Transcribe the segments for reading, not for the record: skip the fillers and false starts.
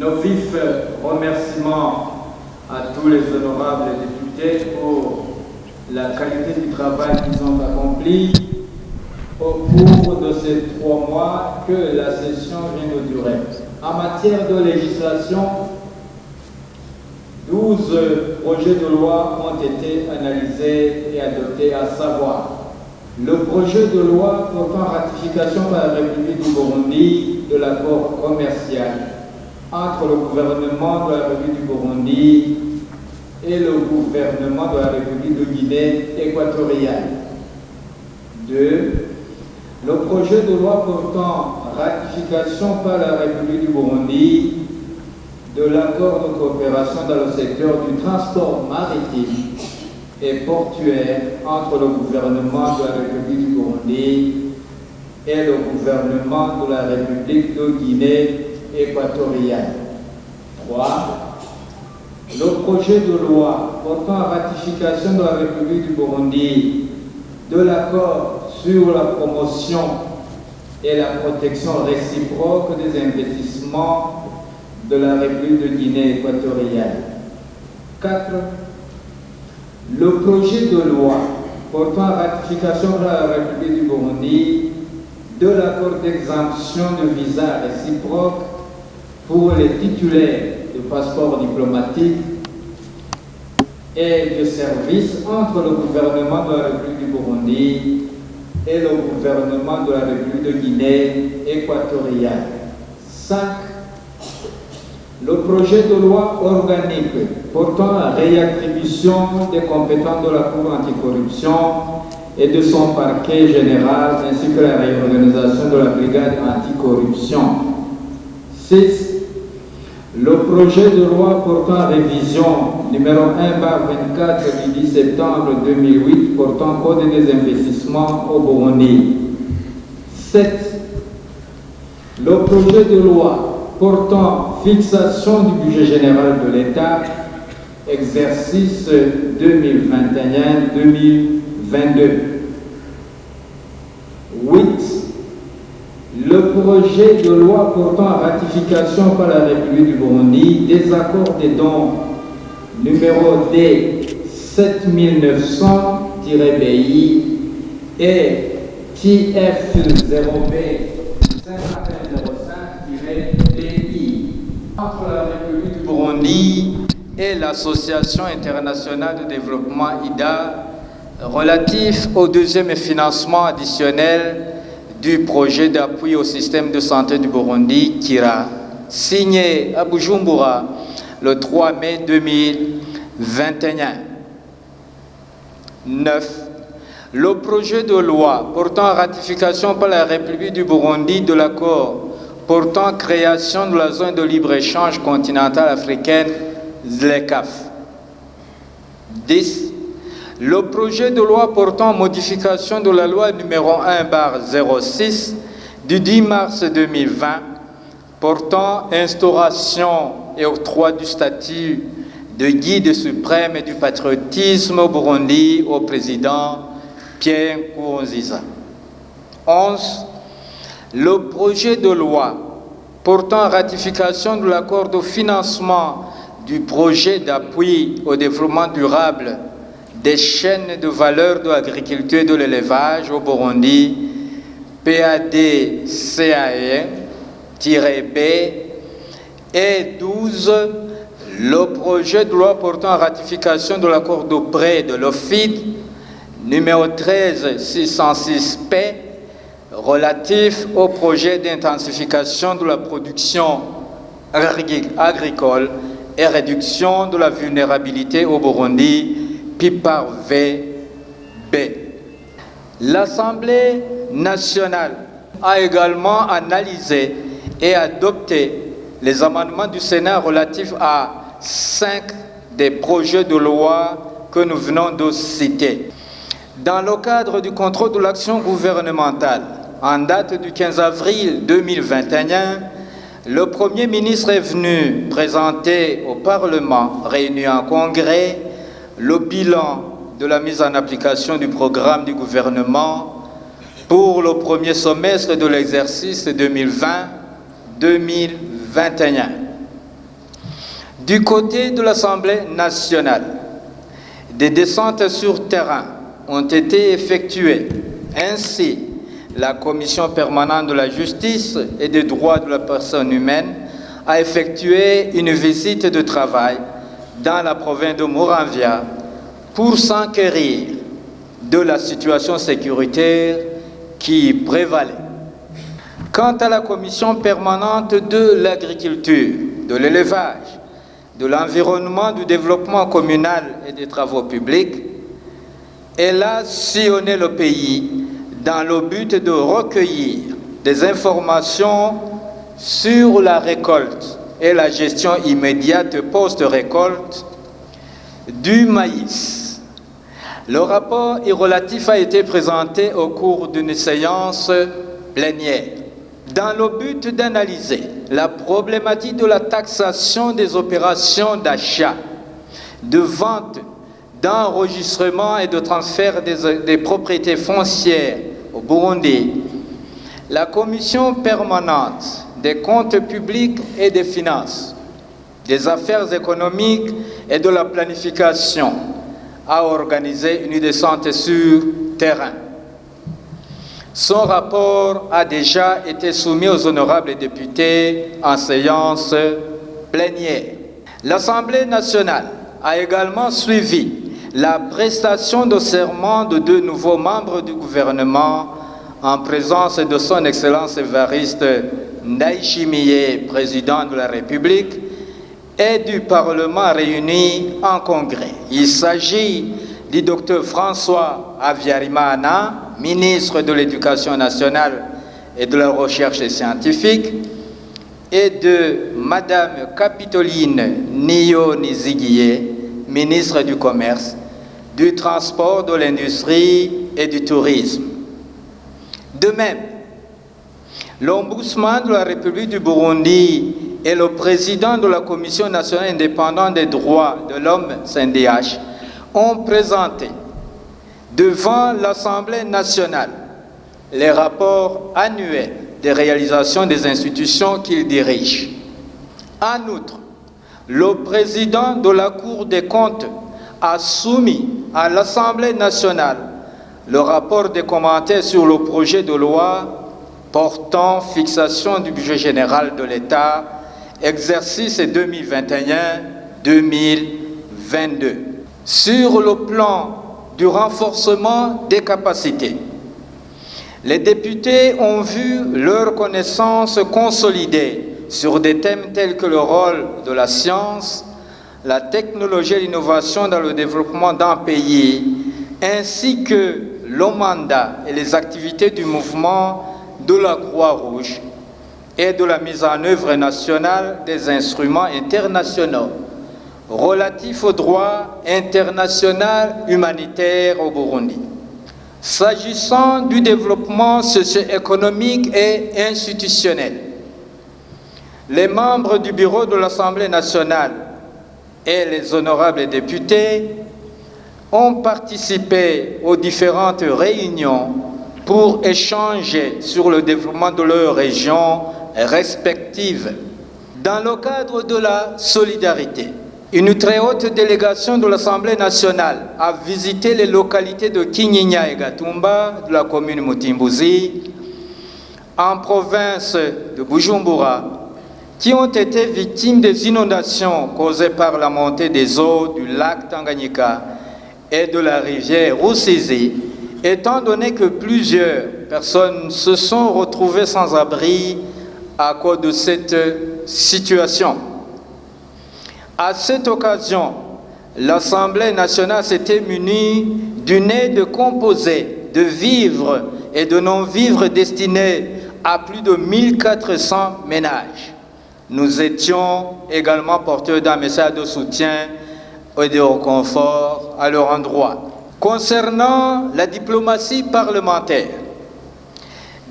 Nos vifs remerciements à tous les honorables députés pour la qualité du travail qu'ils ont accompli au cours de ces 3 mois que la session vient de durer. En matière de législation, 12 projets de loi ont été analysés et adoptés, à savoir le projet de loi portant ratification par la République du Burundi de l'accord commercial entre le gouvernement de la République du Burundi et le gouvernement de la République de Guinée équatoriale. 2. Le projet de loi portant ratification par la République du Burundi de l'accord de coopération dans le secteur du transport maritime et portuaire entre le gouvernement de la République du Burundi et le gouvernement de la République de Guinée équatoriale. 3. Le projet de loi portant ratification de la République du Burundi de l'accord sur la promotion et la protection réciproque des investissements de la République de Guinée équatoriale. 4. Le projet de loi portant ratification de la République du Burundi de l'accord d'exemption de visa réciproque pour les titulaires de passeports diplomatiques et de services entre le gouvernement de la République du Burundi et le gouvernement de la République de Guinée équatoriale. 5. Le projet de loi organique portant la réattribution des compétences de la Cour anticorruption et de son parquet général, ainsi que la réorganisation de la brigade anticorruption. 6. Le projet de loi portant révision numéro 1/24 du 10 septembre 2008 portant code des investissements au Burundi. 7. Le projet de loi portant fixation du budget général de l'État, exercice 2021-2022. 8. Le projet de loi portant ratification par la République du Burundi des accords des dons numéro D 7900-BI et TF0B 5105-BI entre la République du Burundi et l'Association internationale de développement IDA relatif au deuxième financement additionnel du projet d'appui au système de santé du Burundi, KIRA, signé à Bujumbura le 3 mai 2021. 9. Le projet de loi portant ratification par la République du Burundi de l'accord portant création de la zone de libre-échange continentale africaine, ZLECAf. 10. Le projet de loi portant modification de la loi numéro 1/06 du 10 mars 2020 portant instauration et octroi du statut de guide suprême du patriotisme au Burundi au président Pierre Nkurunziza. 11. Le projet de loi portant ratification de l'accord de financement du projet d'appui au développement durable des chaînes de valeur de l'agriculture et de l'élevage au Burundi, PAD-CAE-B, et 12. Le projet de loi portant ratification de l'accord de prêt de l'OFID numéro 13606P relatif au projet d'intensification de la production agricole et réduction de la vulnérabilité au Burundi, PIPAR-VB. L'Assemblée nationale a également analysé et adopté les amendements du Sénat relatifs à 5 des projets de loi que nous venons de citer. Dans le cadre du contrôle de l'action gouvernementale, en date du 15 avril 2021, le Premier ministre est venu présenter au Parlement, réuni en congrès, le bilan de la mise en application du programme du gouvernement pour le premier semestre de l'exercice 2020-2021. Du côté de l'Assemblée nationale, des descentes sur terrain ont été effectuées. Ainsi, la Commission permanente de la justice et des droits de la personne humaine a effectué une visite de travail dans la province de Muramvya pour s'enquérir de la situation sécuritaire qui prévalait. Quant à la Commission permanente de l'agriculture, de l'élevage, de l'environnement, du développement communal et des travaux publics, elle a sillonné le pays dans le but de recueillir des informations sur la récolte et la gestion immédiate post-récolte du maïs. Le rapport relatif a été présenté au cours d'une séance plénière dans le but d'analyser la problématique de la taxation des opérations d'achat, de vente, d'enregistrement et de transfert des propriétés foncières au Burundi. La Commission permanente des comptes publics et des finances, des affaires économiques et de la planification a organisé une descente sur terrain. Son rapport a déjà été soumis aux honorables députés en séance plénière. L'Assemblée nationale a également suivi la prestation de serment de 2 nouveaux membres du gouvernement en présence de son Excellence Évariste Ndayishimiye, président de la République, et du Parlement réuni en congrès. Il s'agit du Dr François Habyarimana, ministre de l'Éducation nationale et de la Recherche scientifique, et de Madame Capitoline Niyo-Nizigiye, ministre du Commerce, du Transport, de l'Industrie et du Tourisme. De même, l'Ombudsman de la République du Burundi et le président de la Commission nationale indépendante des droits de l'homme, CNDH, ont présenté devant l'Assemblée nationale les rapports annuels des réalisations des institutions qu'ils dirigent. En outre, le président de la Cour des comptes a soumis à l'Assemblée nationale le rapport des commentaires sur le projet de loi portant fixation du budget général de l'État, exercice 2021-2022. Sur le plan du renforcement des capacités, les députés ont vu leur connaissance consolidée sur des thèmes tels que le rôle de la science, la technologie et l'innovation dans le développement d'un pays, ainsi que le mandat et les activités du mouvement de la Croix-Rouge et de la mise en œuvre nationale des instruments internationaux relatifs au droit international humanitaire au Burundi. S'agissant du développement socio-économique et institutionnel, les membres du bureau de l'Assemblée nationale et les honorables députés ont participé aux différentes réunions pour échanger sur le développement de leurs régions respectives. Dans le cadre de la solidarité, une très haute délégation de l'Assemblée nationale a visité les localités de Kinyinya et Gatumba, de la commune Mutimbuzi, en province de Bujumbura, qui ont été victimes des inondations causées par la montée des eaux du lac Tanganyika et de la rivière Rusizi, étant donné que plusieurs personnes se sont retrouvées sans abri à cause de cette situation. À cette occasion, l'Assemblée nationale s'était munie d'une aide composée de vivres et de non-vivres destinés à plus de 1400 ménages. Nous étions également porteurs d'un message de soutien et de réconfort à leur endroit. Concernant la diplomatie parlementaire,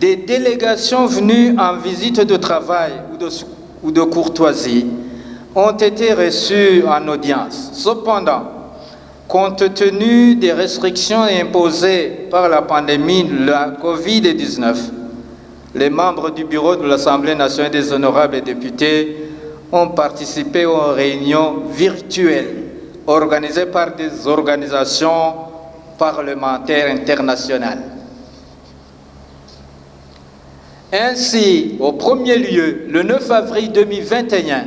des délégations venues en visite de travail ou de courtoisie ont été reçues en audience. Cependant, compte tenu des restrictions imposées par la pandémie de la Covid-19, les membres du bureau de l'Assemblée nationale des honorables députés ont participé aux réunions virtuelles organisées par des organisations parlementaires internationales. Ainsi, au premier lieu, le 9 avril 2021,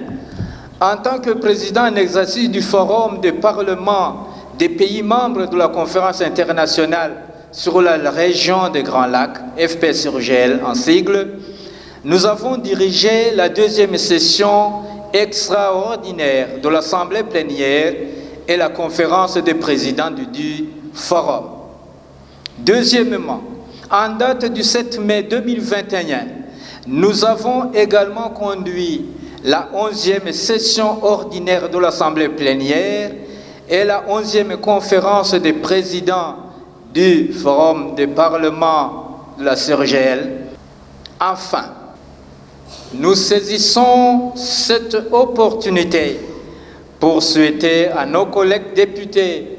en tant que président en exercice du Forum des parlements des pays membres de la Conférence internationale sur la région des Grands Lacs, FPSURGL en sigle, nous avons dirigé la deuxième session extraordinaire de l'Assemblée plénière et la conférence des présidents du Forum. Deuxièmement, en date du 7 mai 2021, nous avons également conduit la 11e session ordinaire de l'Assemblée plénière et la 11e conférence des présidents du Forum des parlements de la CIRGL. Enfin, nous saisissons cette opportunité pour souhaiter à nos collègues députés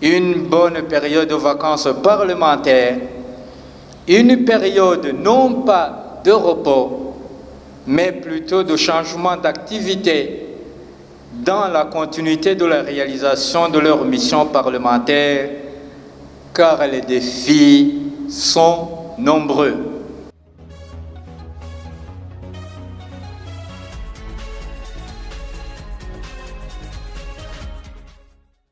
une bonne période de vacances parlementaires, une période non pas de repos, mais plutôt de changement d'activité dans la continuité de la réalisation de leur mission parlementaire, car les défis sont nombreux.